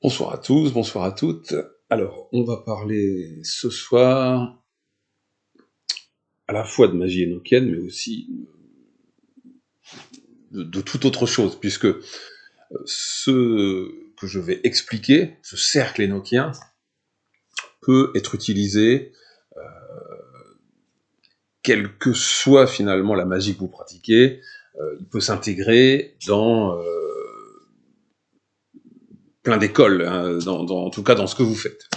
Bonsoir à tous, bonsoir à toutes. Alors, on va parler ce soir à la fois de magie énochienne, mais aussi de toute autre chose, puisque ce que je vais expliquer, ce cercle énochien, peut être utilisé, quelle que soit finalement la magie que vous pratiquez, il peut s'intégrer dans plein d'écoles, hein, en tout cas dans ce que vous faites.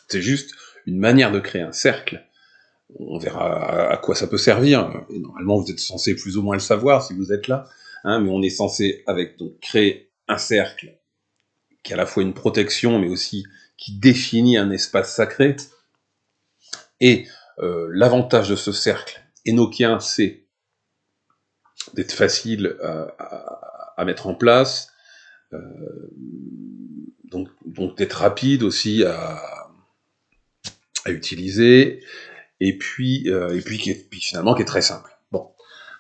C'est juste une manière de créer un cercle. On verra à quoi ça peut servir. Et normalement, vous êtes censé plus ou moins le savoir si vous êtes là, hein, mais on est censé donc créer un cercle qui est à la fois une protection, mais aussi qui définit un espace sacré. Et l'avantage de ce cercle énochien, c'est d'être facile à mettre en place, donc d'être rapide aussi à utiliser, et puis finalement qui est très simple. Bon,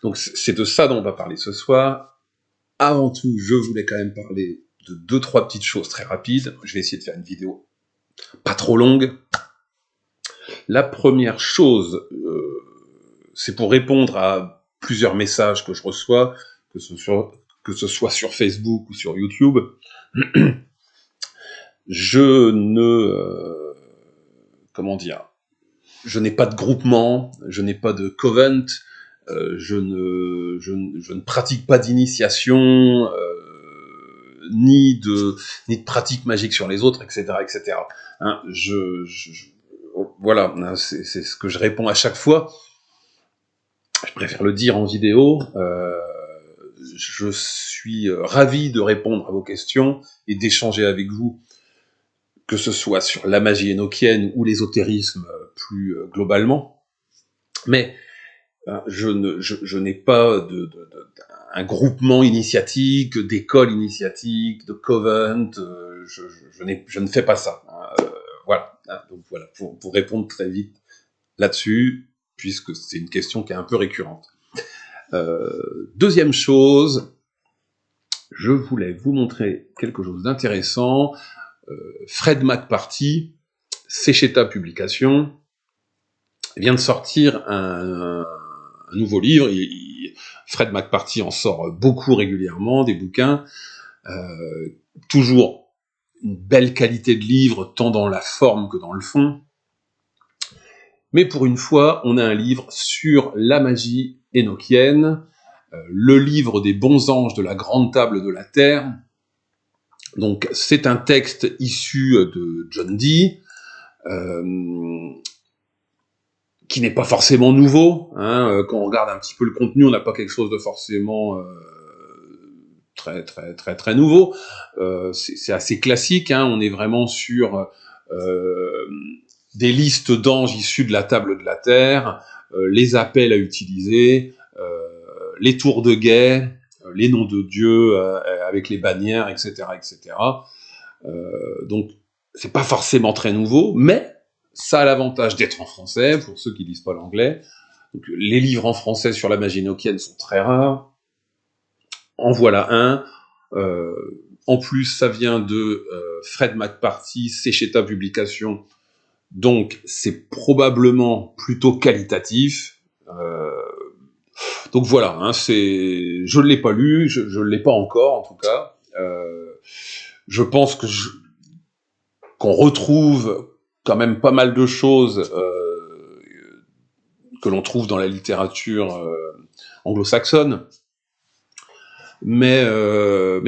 donc c'est de ça dont on va parler ce soir. Avant tout, je voulais quand même parler de 2-3 petites choses très rapides. Je vais essayer de faire une vidéo pas trop longue. La première chose, c'est pour répondre à plusieurs messages que je reçois, que ce soit sur Facebook ou sur YouTube. Je ne... comment dire, je n'ai pas de groupement, je n'ai pas de covent, je ne pratique pas d'initiation, ni de pratique magique sur les autres, etc., etc. Hein, voilà, hein, c'est ce que je réponds à chaque fois. Je préfère le dire en vidéo. Je suis ravi de répondre à vos questions et d'échanger avec vous, que ce soit sur la magie énochienne ou l'ésotérisme plus globalement. Mais je n'ai pas un groupement initiatique, d'école initiatique, de covent, je ne fais pas ça. Voilà. Donc voilà, pour répondre très vite là-dessus, puisque c'est une question qui est un peu récurrente. Deuxième chose, je voulais vous montrer quelque chose d'intéressant. Fred McParty, Sécheta Publications, vient de sortir un nouveau livre. Fred McParty en sort beaucoup régulièrement, des bouquins, toujours une belle qualité de livre, tant dans la forme que dans le fond. Mais pour une fois, on a un livre sur la magie énochienne, le livre des bons anges de la grande table de la Terre. Donc c'est un texte issu de John Dee, qui n'est pas forcément nouveau, hein. Quand on regarde un petit peu le contenu, on n'a pas quelque chose de forcément très nouveau. C'est assez classique, hein. On est vraiment sur des listes d'anges issus de la table de la Terre, les appels à utiliser, les tours de guet, les noms de Dieu avec les bannières, etc., etc. Donc c'est pas forcément très nouveau, mais ça a l'avantage d'être en français, pour ceux qui lisent pas l'anglais. Donc, les livres en français sur la magie énochienne sont très rares. En voilà un. En plus, ça vient de Fred McParty, Sécheta Publications, donc c'est probablement plutôt qualitatif. Donc voilà, hein, je ne l'ai pas lu, je ne l'ai pas encore en tout cas. Je pense qu'on retrouve quand même pas mal de choses que l'on trouve dans la littérature anglo-saxonne. Mais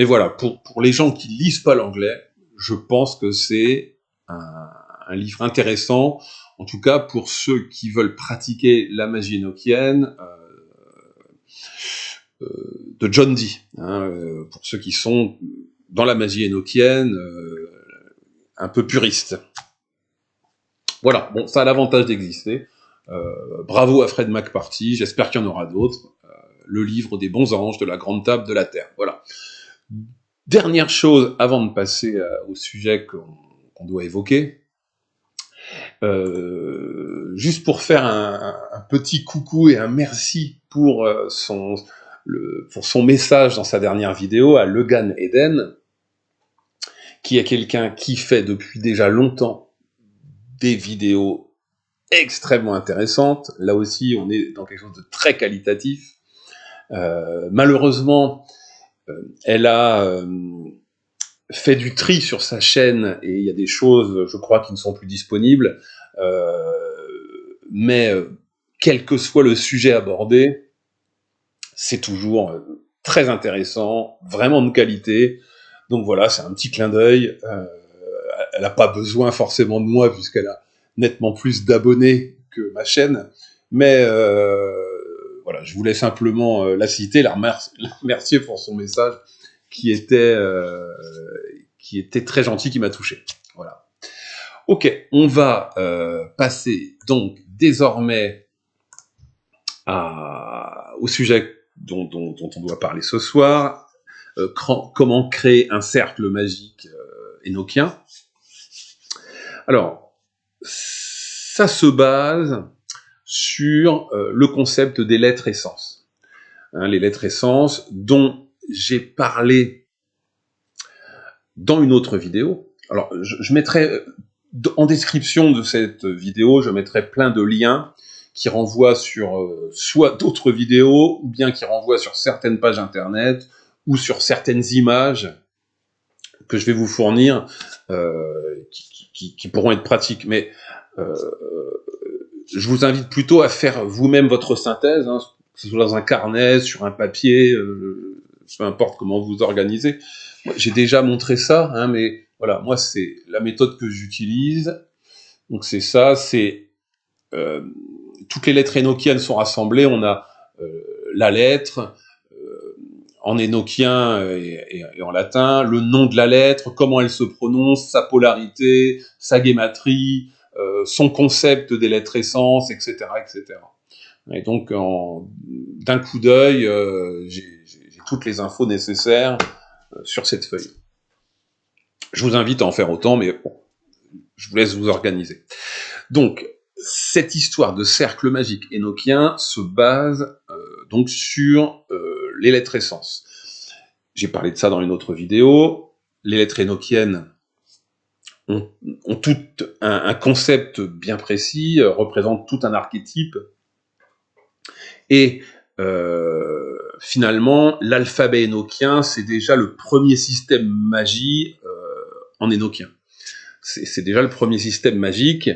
voilà, pour les gens qui lisent pas l'anglais, je pense que c'est un livre intéressant, en tout cas pour ceux qui veulent pratiquer la magie énochienne, de John Dee, hein, pour ceux qui sont dans la magie énochienne, un peu puristes. Voilà, bon, ça a l'avantage d'exister. Bravo à Fred McParty, j'espère qu'il y en aura d'autres. Le livre des bons anges de la grande table de la Terre. Voilà. Dernière chose, avant de passer au sujet qu'on doit évoquer, juste pour faire un petit coucou et un merci pour son message dans sa dernière vidéo à Legan Eden, qui est quelqu'un qui fait depuis déjà longtemps des vidéos extrêmement intéressantes. Là aussi, on est dans quelque chose de très qualitatif. Malheureusement, elle a fait du tri sur sa chaîne et il y a des choses, je crois, qui ne sont plus disponibles. Mais quel que soit le sujet abordé, c'est toujours très intéressant, vraiment de qualité. Donc voilà, c'est un petit clin d'œil. Elle n'a pas besoin forcément de moi puisqu'elle a nettement plus d'abonnés que ma chaîne. Mais voilà, je voulais simplement la citer, la remercier pour son message qui était très gentil, qui m'a touché. Voilà. Ok, on va passer donc désormais au sujet dont on doit parler ce soir. Comment créer un cercle magique énochien. Alors, ça se base sur le concept des lettres essences. Hein, les lettres essences dont j'ai parlé dans une autre vidéo. Alors, je mettrai en description de cette vidéo, je mettrai plein de liens qui renvoient sur soit d'autres vidéos, ou bien qui renvoient sur certaines pages internet, ou sur certaines images que je vais vous fournir, qui pourront être pratiques. Mais je vous invite plutôt à faire vous-même votre synthèse, hein, que ce soit dans un carnet, sur un papier, peu importe comment vous organisez. Moi, j'ai déjà montré ça, hein, mais voilà, moi c'est la méthode que j'utilise. Donc c'est ça, c'est toutes les lettres énochiennes sont rassemblées. On a la lettre en énochien et en latin, le nom de la lettre, comment elle se prononce, sa polarité, sa gématrie, son concept des lettres essences, etc., etc. Et donc, d'un coup d'œil, j'ai toutes les infos nécessaires sur cette feuille. Je vous invite à en faire autant, mais bon, je vous laisse vous organiser. Donc, cette histoire de cercle magique énochien se base donc sur les lettres essences. J'ai parlé de ça dans une autre vidéo. Les lettres énochiennes ont tout un concept bien précis, représentent tout un archétype. Et finalement, l'alphabet énochien, c'est déjà le premier système magie en énochien. C'est déjà le premier système magique.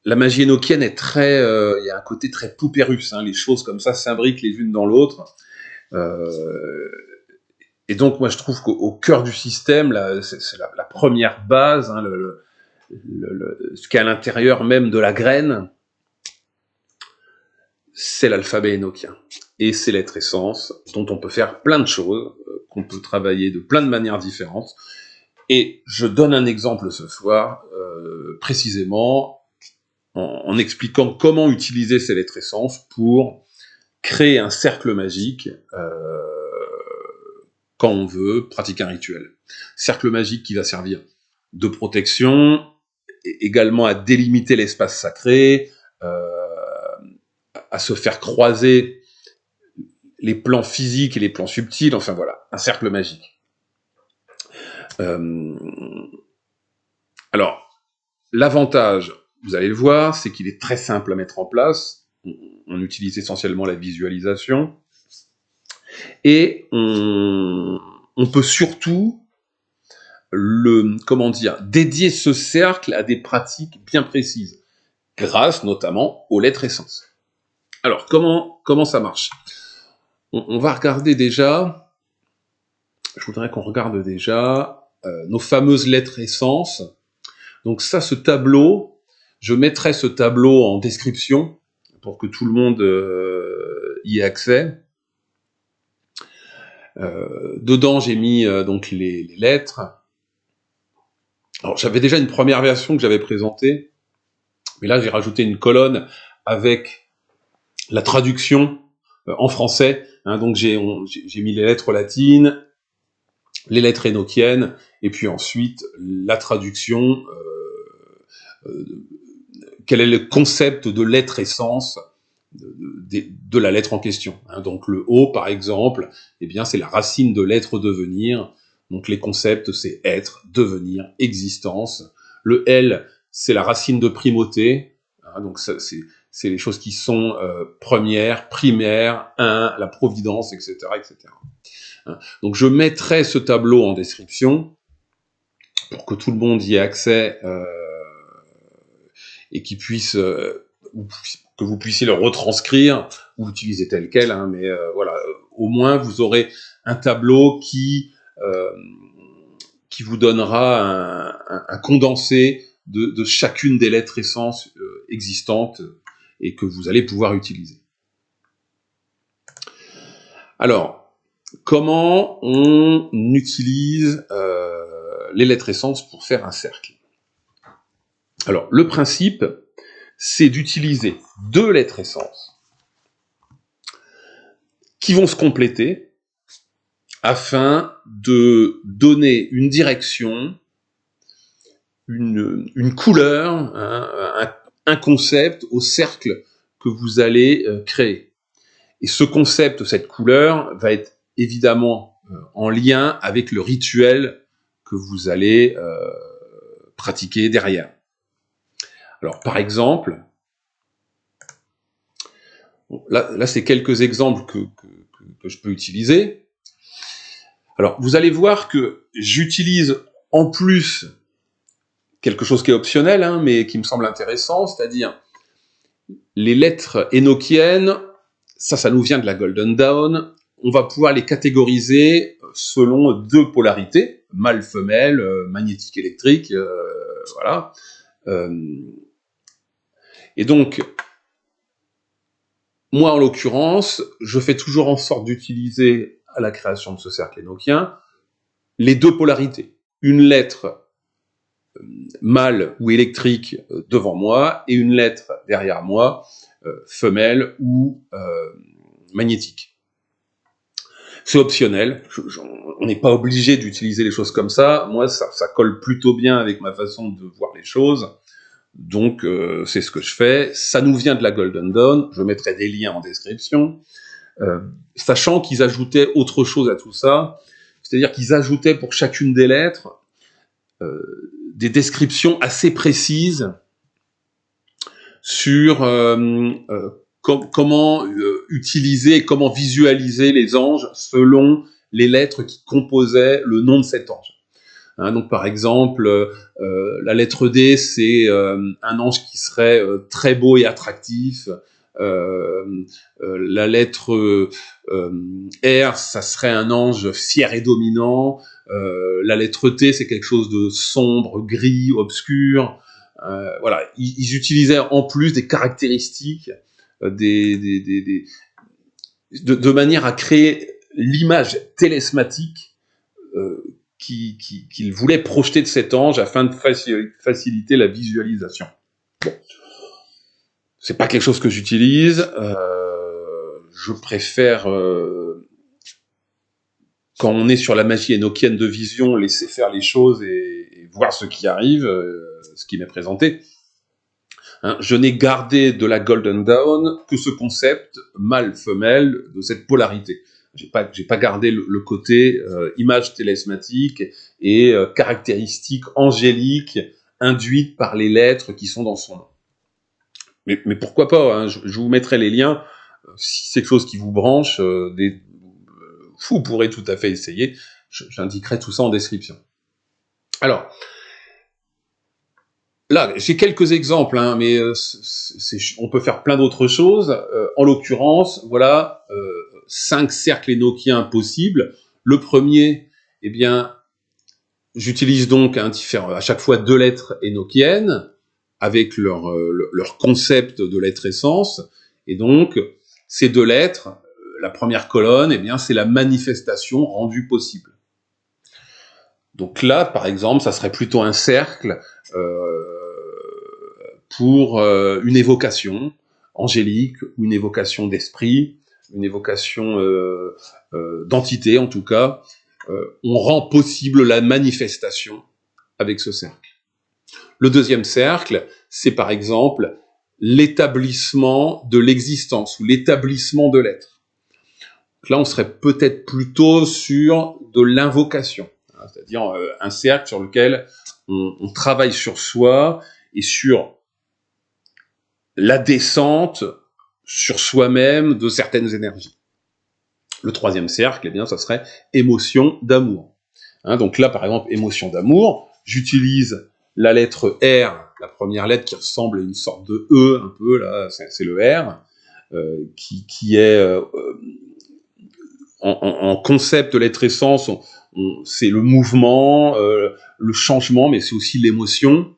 La magie énochienne est très... il y a un côté très poupée russe, hein, les choses comme ça s'imbriquent les unes dans l'autre. Et donc, moi, je trouve qu'au cœur du système, c'est la première base, hein, ce qui est à l'intérieur même de la graine, c'est l'alphabet énochien. Et c'est lettres essences, dont on peut faire plein de choses, qu'on peut travailler de plein de manières différentes. Et je donne un exemple ce soir, précisément, en expliquant comment utiliser ces lettres essences pour créer un cercle magique quand on veut pratiquer un rituel. Cercle magique qui va servir de protection, également à délimiter l'espace sacré, à se faire croiser les plans physiques et les plans subtils, enfin voilà, un cercle magique. Alors, l'avantage, vous allez le voir, c'est qu'il est très simple à mettre en place. On utilise essentiellement la visualisation. Et on peut surtout dédier ce cercle à des pratiques bien précises, grâce notamment aux lettres essences. Alors, comment ça marche ? On va regarder déjà, je voudrais qu'on regarde déjà nos fameuses lettres essences. Donc ça, ce tableau, je mettrai ce tableau en description pour que tout le monde y ait accès. Dedans, j'ai mis donc les lettres. Alors, j'avais déjà une première version que j'avais présentée, mais là, j'ai rajouté une colonne avec la traduction en français. Hein, donc, j'ai mis les lettres latines, les lettres énochiennes, et puis ensuite la traduction. Quel est le concept de lettre essence de la lettre en question. Hein. Donc le O, par exemple, eh bien c'est la racine de l'être devenir. Donc les concepts, c'est être, devenir, existence. Le L, c'est la racine de primauté. Hein. Donc c'est les choses qui sont premières, primaires, la providence, etc., etc. Hein. Donc je mettrai ce tableau en description pour que tout le monde y ait accès et qu'il puisse que vous puissiez le retranscrire ou l'utiliser tel quel, hein, mais voilà, au moins vous aurez un tableau qui vous donnera un condensé de chacune des lettres essences existantes et que vous allez pouvoir utiliser. Alors, comment on utilise les lettres essences pour faire un cercle? Alors, le principe, c'est d'utiliser deux lettres essences qui vont se compléter afin de donner une direction, une couleur, un concept au cercle que vous allez créer. Et ce concept, cette couleur, va être évidemment en lien avec le rituel que vous allez pratiquer derrière. Alors, par exemple, là c'est quelques exemples que je peux utiliser. Alors, vous allez voir que j'utilise en plus quelque chose qui est optionnel, hein, mais qui me semble intéressant, c'est-à-dire les lettres énochiennes, ça nous vient de la Golden Dawn, on va pouvoir les catégoriser selon deux polarités, mâle-femelle, magnétique-électrique, voilà. Et donc, moi en l'occurrence, je fais toujours en sorte d'utiliser à la création de ce cercle énochien les deux polarités. Une lettre mâle ou électrique devant moi et une lettre derrière moi, femelle ou magnétique. C'est optionnel, on n'est pas obligé d'utiliser les choses comme ça. Moi, ça colle plutôt bien avec ma façon de voir les choses. Donc, c'est ce que je fais. Ça nous vient de la Golden Dawn. Je mettrai des liens en description. Sachant qu'ils ajoutaient autre chose à tout ça, c'est-à-dire qu'ils ajoutaient pour chacune des lettres des descriptions assez précises sur comment utiliser et comment visualiser les anges selon les lettres qui composaient le nom de cet ange. Hein, donc par exemple, la lettre D, c'est un ange qui serait très beau et attractif. La lettre R, ça serait un ange fier et dominant. La lettre T, c'est quelque chose de sombre, gris, obscur. Voilà, ils utilisaient en plus des caractéristiques de manière à créer l'image télesmatique qu'il voulait projeter de cet ange afin de faciliter la visualisation. Bon. C'est pas quelque chose que j'utilise. Je préfère, quand on est sur la magie énochienne de vision, laisser faire les choses et voir ce qui arrive, ce qui m'est présenté. Hein, je n'ai gardé de la Golden Dawn que ce concept mâle-femelle de cette polarité. J'ai pas gardé le côté image télesmatique et caractéristiques angéliques induites par les lettres qui sont dans son nom. Mais pourquoi pas, hein, je vous mettrai les liens. Si c'est quelque chose qui vous branche, vous pourrez tout à fait essayer. J'indiquerai tout ça en description. Alors, là, j'ai quelques exemples, hein, mais on peut faire plein d'autres choses. En l'occurrence, voilà 5 cercles énochiens possibles. Le premier, eh bien, j'utilise donc à chaque fois 2 lettres énochiennes avec leur concept de lettre essence. Et donc, ces 2 lettres, la première colonne, eh bien, c'est la manifestation rendue possible. Donc là, par exemple, ça serait plutôt un cercle pour une évocation angélique ou une évocation d'esprit, une évocation d'entité en tout cas. On rend possible la manifestation avec ce cercle. Le deuxième cercle, c'est par exemple l'établissement de l'existence ou l'établissement de l'être. Là, on serait peut-être plutôt sur de l'invocation, hein, c'est-à-dire un cercle sur lequel on travaille sur soi et sur la descente sur soi-même de certaines énergies. Le troisième cercle, eh bien, ça serait émotion d'amour. Hein, donc là, par exemple, émotion d'amour, j'utilise la lettre R, la première lettre qui ressemble à une sorte de E, un peu, là, c'est le R, qui est en concept de l'être essence, c'est le mouvement, le changement, mais c'est aussi l'émotion.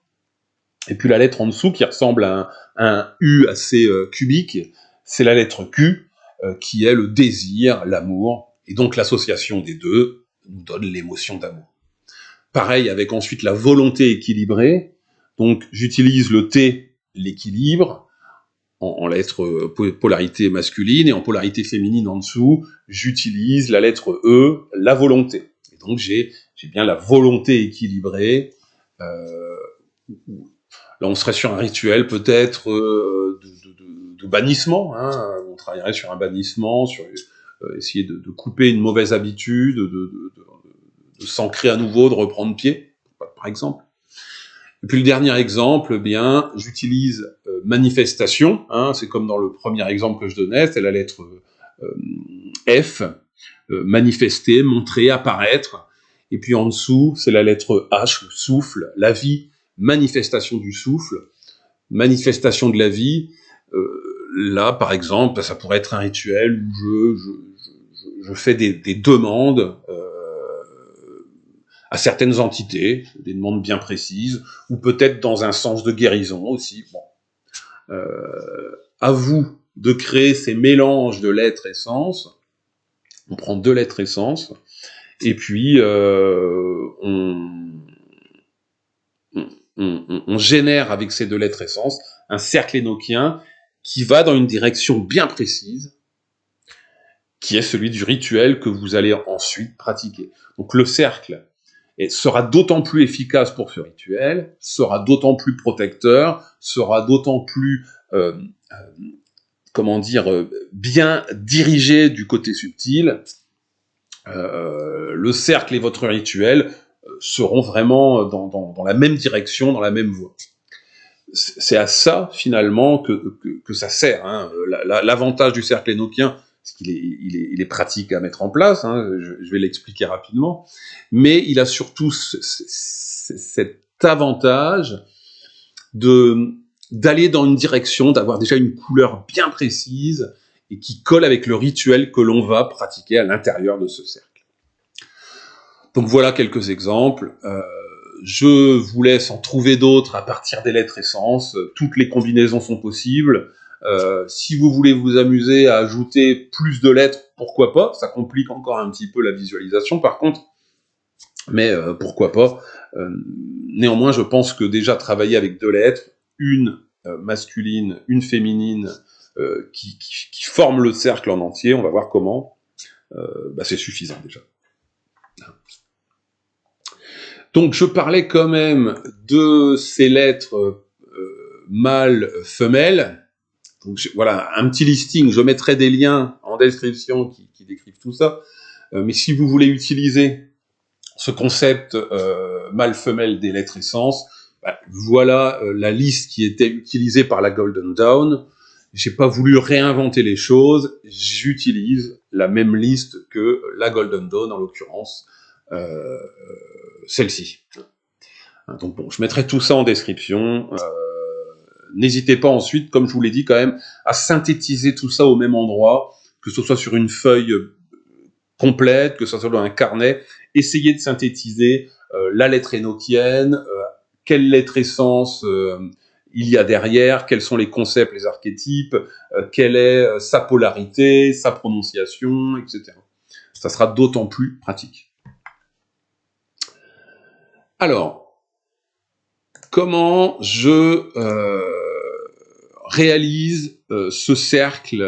Et puis la lettre en dessous, qui ressemble à un U assez cubique, c'est la lettre Q, qui est le désir, l'amour. Et donc l'association des deux nous donne l'émotion d'amour. Pareil avec ensuite la volonté équilibrée. Donc j'utilise le T, l'équilibre, en lettre polarité masculine, et en polarité féminine en dessous, j'utilise la lettre E, la volonté. Et donc j'ai bien la volonté équilibrée. Là, on serait sur un rituel peut-être de bannissement. Hein. On travaillerait sur un bannissement, sur essayer de couper une mauvaise habitude, de s'ancrer à nouveau, de reprendre pied, par exemple. Et puis le dernier exemple, eh bien, j'utilise manifestation. Hein, c'est comme dans le premier exemple que je donnais, c'est la lettre F, manifester, montrer, apparaître. Et puis en dessous, c'est la lettre H, le souffle, la vie, manifestation du souffle, manifestation de la vie. Là, par exemple, ça pourrait être un rituel où je fais des demandes à certaines entités, des demandes bien précises, ou peut-être dans un sens de guérison aussi. Bon. À vous de créer ces mélanges de lettres essence. On prend 2 lettres essence, et puis on génère avec ces 2 lettres essence un cercle énochien qui va dans une direction bien précise, qui est celui du rituel que vous allez ensuite pratiquer. Donc le cercle sera d'autant plus efficace pour ce rituel, sera d'autant plus protecteur, sera d'autant plus, bien dirigé du côté subtil. Le cercle et votre rituel seront vraiment dans la même direction, dans la même voie. C'est à ça, finalement, que ça sert. Hein. L'avantage du cercle énochien, c'est qu'il est pratique à mettre en place, hein, je vais l'expliquer rapidement, mais il a surtout cet avantage d'aller dans une direction, d'avoir déjà une couleur bien précise, et qui colle avec le rituel que l'on va pratiquer à l'intérieur de ce cercle. Donc voilà quelques exemples. Je vous laisse en trouver d'autres à partir des lettres essences. Toutes les combinaisons sont possibles. Si vous voulez vous amuser à ajouter plus de lettres, pourquoi pas. Ça complique encore un petit peu la visualisation par contre, mais pourquoi pas. Néanmoins, je pense que déjà travailler avec 2 lettres, une masculine, une féminine, qui forment le cercle en entier, on va voir comment, c'est suffisant déjà. Donc je parlais quand même de ces lettres mâles, femelles. Donc voilà, un petit listing, je mettrai des liens en description qui décrivent tout ça. Mais si vous voulez utiliser ce concept mâle-femelle des lettres essence, voilà la liste qui était utilisée par la Golden Dawn. J'ai pas voulu réinventer les choses, j'utilise la même liste que la Golden Dawn, en l'occurrence celle-ci. Donc bon, je mettrai tout ça en description. N'hésitez pas ensuite, comme je vous l'ai dit quand même, à synthétiser tout ça au même endroit, que ce soit sur une feuille complète, que ce soit dans un carnet. Essayez de synthétiser la lettre énochienne, quelle lettre essence il y a derrière, quels sont les concepts, les archétypes, quelle est sa polarité, sa prononciation, etc. Ça sera d'autant plus pratique. Alors, comment je réalise ce cercle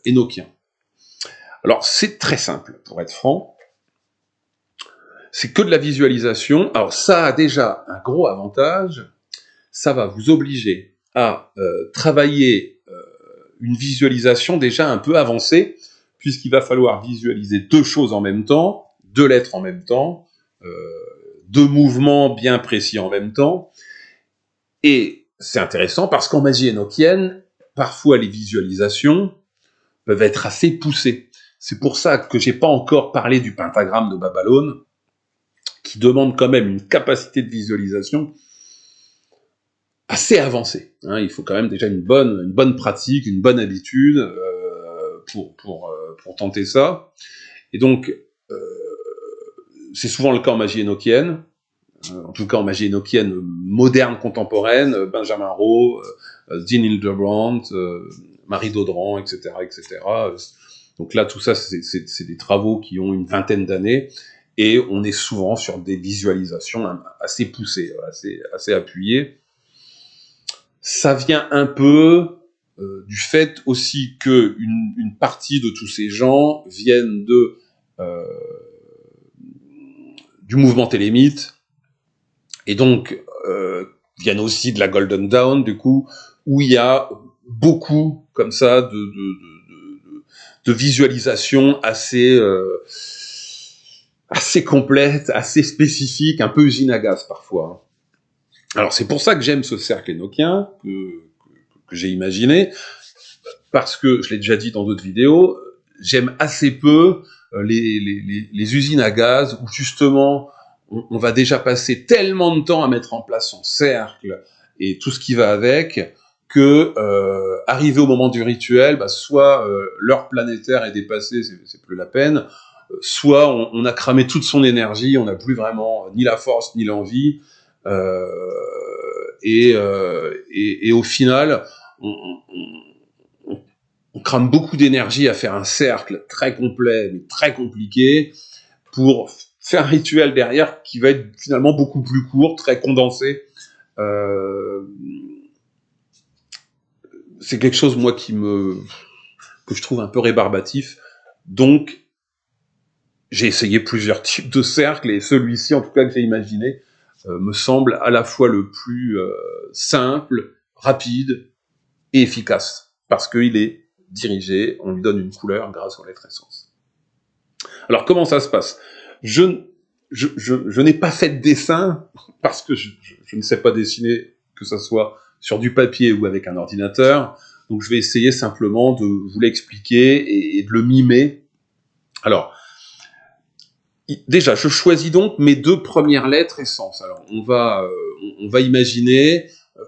énochien? Alors, c'est très simple, pour être franc. C'est que de la visualisation. Alors, ça a déjà un gros avantage. Ça va vous obliger à travailler une visualisation déjà un peu avancée, puisqu'il va falloir visualiser deux choses en même temps, deux lettres en même temps, deux mouvements bien précis en même temps. Et c'est intéressant parce qu'en magie énochienne, parfois les visualisations peuvent être assez poussées. C'est pour ça que j'ai pas encore parlé du pentagramme de Babalône, qui demande quand même une capacité de visualisation assez avancée. Hein. Il faut quand même déjà une bonne pratique, une bonne habitude pour tenter ça. Et donc, c'est souvent le cas en magie énochienne, en tout cas en magie énochienne moderne, contemporaine, Benjamin Rowe, Dean Hildebrand, Marie Daudran, etc., etc. Donc là, tout ça, c'est des travaux qui ont une vingtaine d'années, et on est souvent sur des visualisations assez poussées, assez appuyées. Ça vient un peu du fait aussi que une partie de tous ces gens viennent du mouvement télémite, et donc viennent aussi de la Golden Dawn, du coup, où il y a beaucoup comme ça de visualisations assez complètes, assez spécifiques, un peu usine à gaz parfois. Alors c'est pour ça que j'aime ce cercle énochien que j'ai imaginé, parce que, je l'ai déjà dit dans d'autres vidéos, j'aime assez peu les usines à gaz où justement on va déjà passer tellement de temps à mettre en place son cercle et tout ce qui va avec, que arrivé au moment du rituel, soit l'heure planétaire est dépassée, c'est plus la peine, soit on a cramé toute son énergie, on n'a plus vraiment ni la force ni l'envie, et au final on crame beaucoup d'énergie à faire un cercle très complet mais très compliqué pour faire un rituel derrière qui va être finalement beaucoup plus court, très condensé. C'est quelque chose, moi, que je trouve un peu rébarbatif. Donc, j'ai essayé plusieurs types de cercles, et celui-ci, en tout cas, que j'ai imaginé, me semble à la fois le plus simple, rapide et efficace, parce qu'il est dirigé, on lui donne une couleur grâce aux lettres essences. Alors, comment ça se passe ? Je n'ai pas fait de dessin, parce que je ne sais pas dessiner, que ça soit sur du papier ou avec un ordinateur, donc je vais essayer simplement de vous l'expliquer et de le mimer. Alors, déjà, je choisis donc mes deux premières lettres essences. Alors, on va imaginer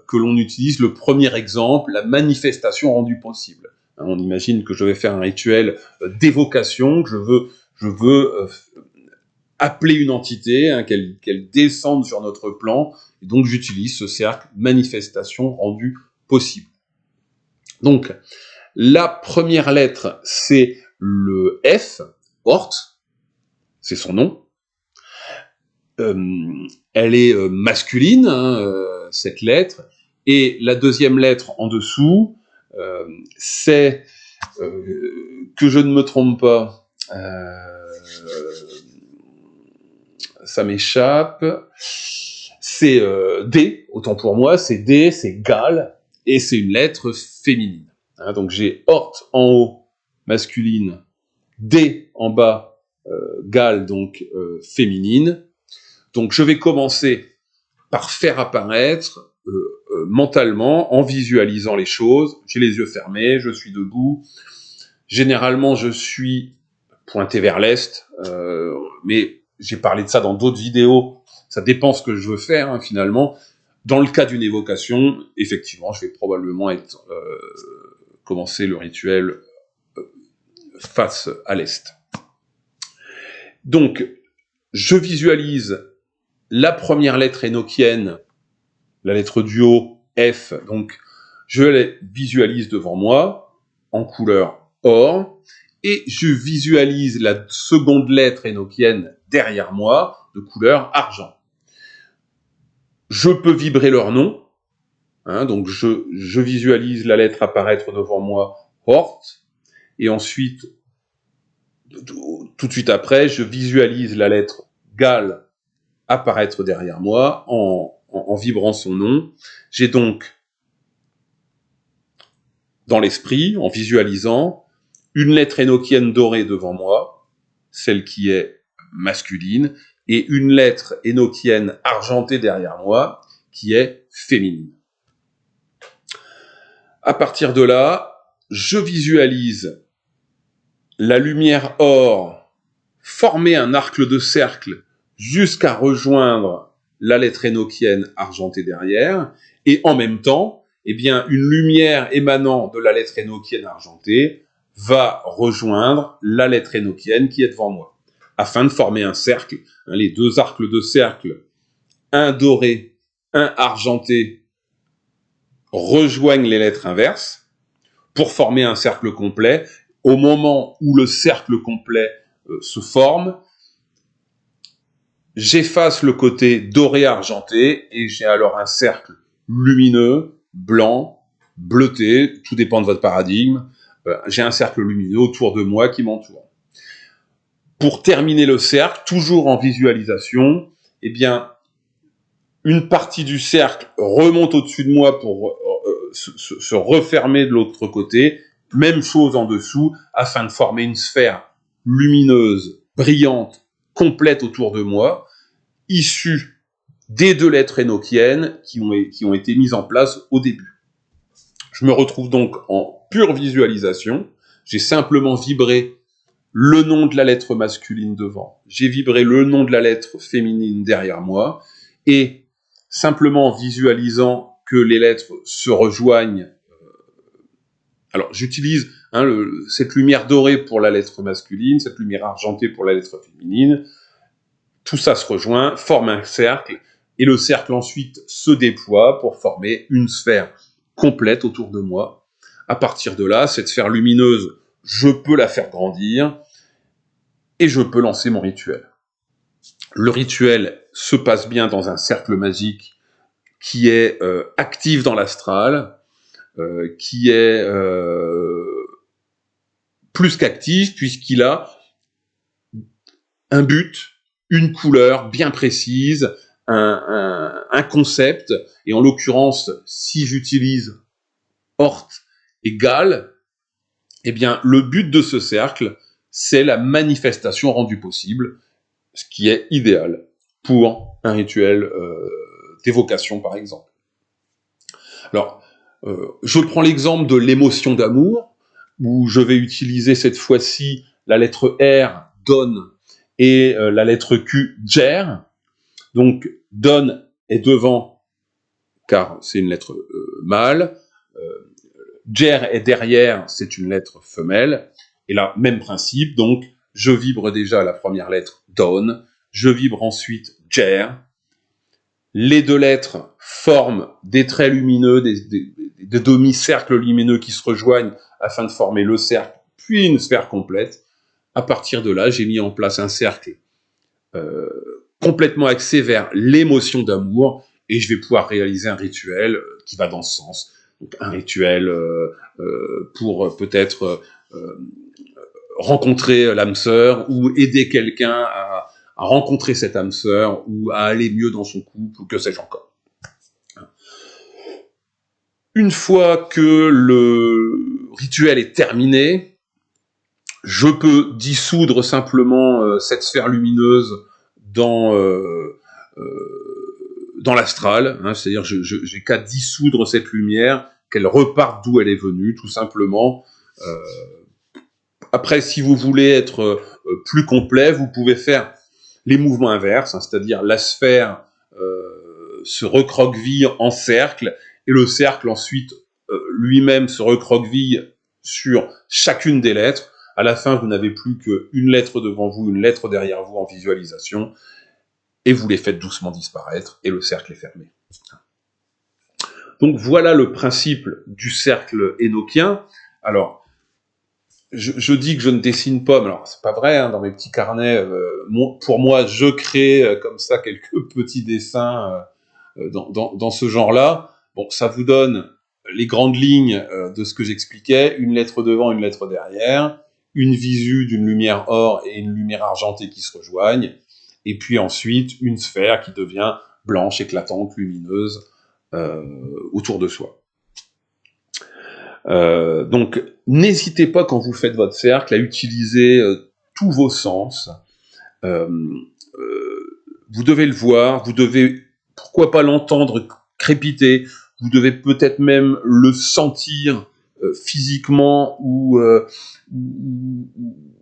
que l'on utilise le premier exemple, la manifestation rendue possible. On imagine que je vais faire un rituel d'évocation, que je veux appeler une entité, qu'elle descende sur notre plan, et donc j'utilise ce cercle manifestation rendue possible. Donc, la première lettre, c'est le F, Ort, c'est son nom. Elle est masculine, cette lettre, et la deuxième lettre en dessous, c'est, que je ne me trompe pas, ça m'échappe, c'est D, autant pour moi, c'est D, c'est Gal, et c'est une lettre féminine. Donc j'ai Ort en haut, masculine, D en bas, Gal, donc féminine. Donc je vais commencer par faire apparaître mentalement, en visualisant les choses. J'ai les yeux fermés, je suis debout. Généralement, je suis pointé vers l'est, mais j'ai parlé de ça dans d'autres vidéos. Ça dépend ce que je veux faire, finalement. Dans le cas d'une évocation, effectivement, je vais probablement commencer le rituel face à l'est. Donc, je visualise la première lettre énochienne, la lettre du haut, F, donc je la visualise devant moi, en couleur or, et je visualise la seconde lettre énochienne derrière moi, de couleur argent. Je peux vibrer leur nom, donc je visualise la lettre apparaître devant moi, Hort, et ensuite, tout de suite après, je visualise la lettre Gal apparaître derrière moi en vibrant son nom. J'ai donc dans l'esprit, en visualisant une lettre énochienne dorée devant moi, celle qui est masculine, et une lettre énochienne argentée derrière moi, qui est féminine. À partir de là, je visualise la lumière or former un arc de cercle jusqu'à rejoindre la lettre énochienne argentée derrière, et en même temps, eh bien, une lumière émanant de la lettre énochienne argentée va rejoindre la lettre énochienne qui est devant moi, afin de former un cercle. Les deux arcs de cercle, un doré, un argenté, rejoignent les lettres inverses pour former un cercle complet. Au moment où le cercle complet se forme, j'efface le côté doré argenté et j'ai alors un cercle lumineux, blanc, bleuté, tout dépend de votre paradigme. J'ai un cercle lumineux autour de moi qui m'entoure. Pour terminer le cercle, toujours en visualisation, eh bien, une partie du cercle remonte au-dessus de moi pour se refermer de l'autre côté. Même chose en dessous, afin de former une sphère lumineuse, brillante, complète autour de moi, issue des deux lettres énochiennes qui ont été mises en place au début. Je me retrouve donc en pure visualisation. J'ai simplement vibré le nom de la lettre masculine devant. J'ai vibré le nom de la lettre féminine derrière moi. Et simplement en visualisant que les lettres se rejoignent. Alors, j'utilise cette lumière dorée pour la lettre masculine, cette lumière argentée pour la lettre féminine. Tout ça se rejoint, forme un cercle, et le cercle ensuite se déploie pour former une sphère complète autour de moi. À partir de là, cette sphère lumineuse, je peux la faire grandir, et je peux lancer mon rituel. Le rituel se passe bien dans un cercle magique qui est actif dans l'astral, qui est plus qu'actif puisqu'il a un but, une couleur bien précise, un concept, et en l'occurrence, si j'utilise Horth et Gall, eh bien, le but de ce cercle, c'est la manifestation rendue possible, ce qui est idéal pour un rituel d'évocation, par exemple. Alors, je prends l'exemple de l'émotion d'amour, où je vais utiliser cette fois-ci la lettre R, Don, et la lettre Q, Jer. Donc, Don est devant, car c'est une lettre mâle. Jer est derrière, c'est une lettre femelle. Et là, même principe, donc, je vibre déjà la première lettre, Don. Je vibre ensuite Jer. Les deux lettres forment des traits lumineux, des demi-cercles lumineux qui se rejoignent afin de former le cercle, puis une sphère complète. À partir de là, j'ai mis en place un cercle complètement axé vers l'émotion d'amour, et je vais pouvoir réaliser un rituel qui va dans ce sens. Donc, un rituel pour peut-être rencontrer l'âme sœur, ou aider quelqu'un à rencontrer cette âme sœur, ou à aller mieux dans son couple, ou que sais-je encore. Une fois que le rituel est terminé, je peux dissoudre simplement cette sphère lumineuse dans l'astral, c'est-à-dire j'ai qu'à dissoudre cette lumière, qu'elle reparte d'où elle est venue, tout simplement. Après, si vous voulez être plus complet, vous pouvez faire les mouvements inverses, c'est-à-dire la sphère se recroqueville en cercle, et le cercle ensuite lui-même se recroqueville sur chacune des lettres. À la fin, vous n'avez plus qu'une lettre devant vous, une lettre derrière vous en visualisation, et vous les faites doucement disparaître, et le cercle est fermé. Donc voilà le principe du cercle énochien. Alors, je dis que je ne dessine pas, mais alors c'est pas vrai, dans mes petits carnets, pour moi, je crée comme ça quelques petits dessins dans ce genre-là. Bon, ça vous donne les grandes lignes de ce que j'expliquais, une lettre devant, une lettre derrière, une visu d'une lumière or et une lumière argentée qui se rejoignent, et puis ensuite une sphère qui devient blanche, éclatante, lumineuse autour de soi. Donc, n'hésitez pas quand vous faites votre cercle à utiliser tous vos sens. Euh, vous devez le voir, vous devez, pourquoi pas l'entendre crépiter, vous devez peut-être même le sentir physiquement ou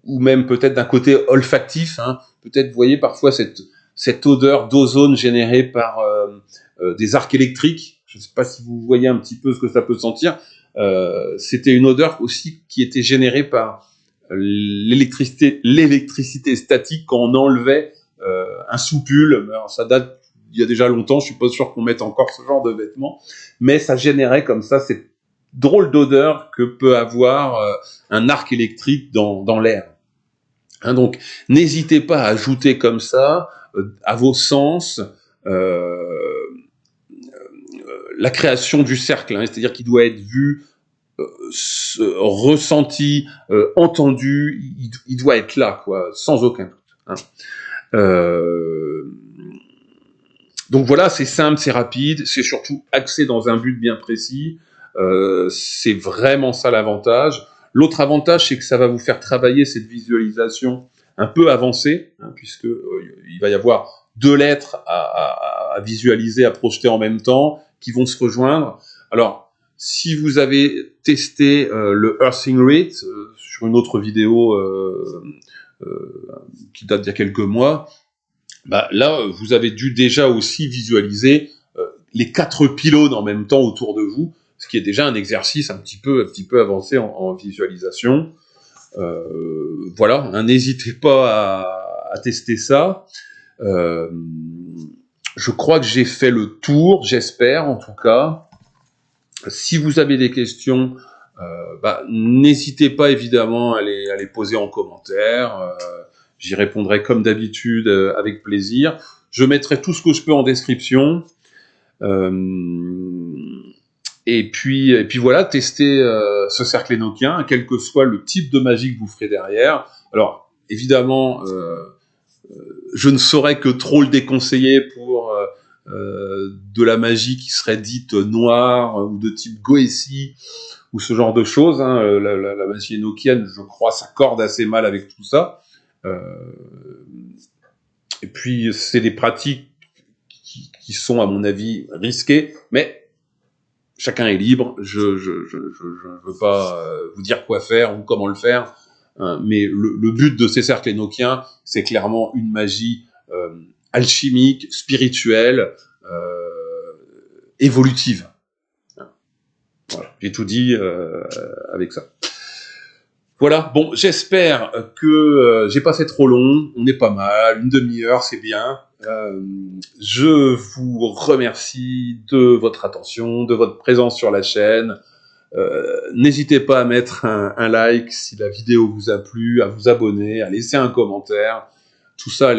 même peut-être d'un côté olfactif. Hein. Peut-être, vous voyez, parfois cette odeur d'ozone générée par des arcs électriques. Je ne sais pas si vous voyez un petit peu ce que ça peut sentir. C'était une odeur aussi qui était générée par l'électricité statique quand on enlevait un soupule. Alors, ça date il y a déjà longtemps, je suis pas sûr qu'on mette encore ce genre de vêtements, mais ça générait comme ça cette drôle d'odeur que peut avoir un arc électrique dans l'air. Hein, donc, n'hésitez pas à ajouter comme ça à vos sens la création du cercle, hein, c'est-à-dire qu'il doit être vu, ressenti, entendu, il doit être là, quoi, sans aucun doute. Hein. Donc voilà, c'est simple, c'est rapide, c'est surtout axé dans un but bien précis. C'est vraiment ça l'avantage. L'autre avantage, c'est que ça va vous faire travailler cette visualisation un peu avancée, hein, puisque il va y avoir 2 lettres à visualiser, à projeter en même temps, qui vont se rejoindre. Alors, si vous avez testé le Earthing Rate sur une autre vidéo qui date d'il y a quelques mois, bah, là, vous avez dû déjà aussi visualiser les 4 pylônes en même temps autour de vous, ce qui est déjà un exercice un petit peu avancé en visualisation. Voilà, hein, n'hésitez pas à tester ça. Je crois que j'ai fait le tour, j'espère en tout cas. Si vous avez des questions, n'hésitez pas évidemment à les poser en commentaire. J'y répondrai comme d'habitude avec plaisir. Je mettrai tout ce que je peux en description. Et puis voilà, testez ce cercle énoquien, quel que soit le type de magie que vous ferez derrière. Alors, évidemment, je ne saurais que trop le déconseiller pour de la magie qui serait dite noire ou de type Goétie ou ce genre de choses. Hein. La magie énoquienne, je crois, s'accorde assez mal avec tout ça. Et puis, c'est des pratiques qui sont, à mon avis, risquées, mais chacun est libre. Je veux pas vous dire quoi faire ou comment le faire, hein, mais le but de ces cercles énoquiens, c'est clairement une magie alchimique, spirituelle, évolutive. Voilà, j'ai tout dit avec ça. Voilà, bon, j'espère que j'ai pas fait trop long, on est pas mal, 1/2 heure, c'est bien. Je vous remercie de votre attention, de votre présence sur la chaîne. N'hésitez pas à mettre un like si la vidéo vous a plu, à vous abonner, à laisser un commentaire. Tout ça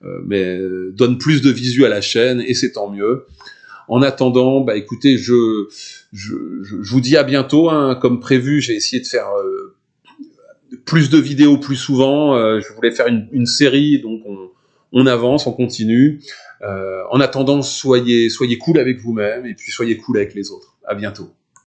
donne plus de visu à la chaîne et c'est tant mieux. En attendant, écoutez, je vous dis à bientôt. Hein, comme prévu, j'ai essayé de faire plus de vidéos plus souvent. Je voulais faire une série, donc on avance, on continue. En attendant, soyez cool avec vous-même et puis soyez cool avec les autres. À bientôt.